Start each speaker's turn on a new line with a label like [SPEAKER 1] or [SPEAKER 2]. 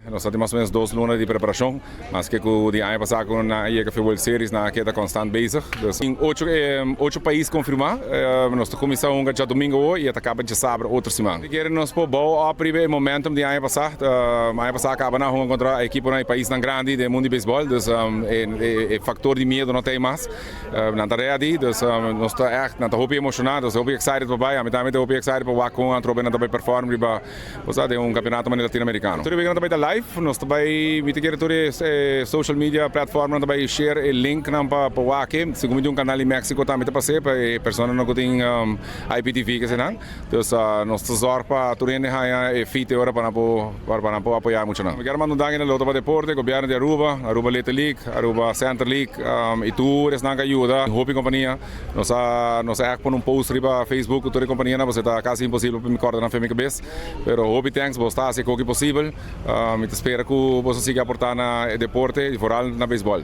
[SPEAKER 1] Nós temos mais ou menos 2 lunas de preparação, mas que o dia ano passado com a World Series na que está constante bezig. Dus em 8 países confirmar, nós começamos um diadomingo hoje e acaba de diasabra outro siman. Queremos nós pôr bom a primeiro momentum de ano passado acaba na contra a equipe no país tão grande do mundo de beisebol, dus é fator de medo não tem mais. Na tarefa de, dus nós está echt, nós hoop emocionado, nós hoop excited para baixo, a mim também hoop excited para o com a tropa na também performar para, você um campeonato Latino Americano. Tudo bem também da live, nós também me quer social media platform também share o link na para o aqui, segundo canal em México também para ser para pessoas não que tem IPTV que se não, dus nós zorg para tudo é feito agora para apoiar muito não. Quero mandar um outro para deporte, governo de Aruba, Aruba Late League, Aruba Center League, e tu eres não ajuda, Hope companhia, nós é por post para Facebook, toda companhia, você está quase impossível para me coordenar na minha cabeça, pero Hope thanks, você está assim como possível, me espero que você siga aportar na deporte e foral na beisebol.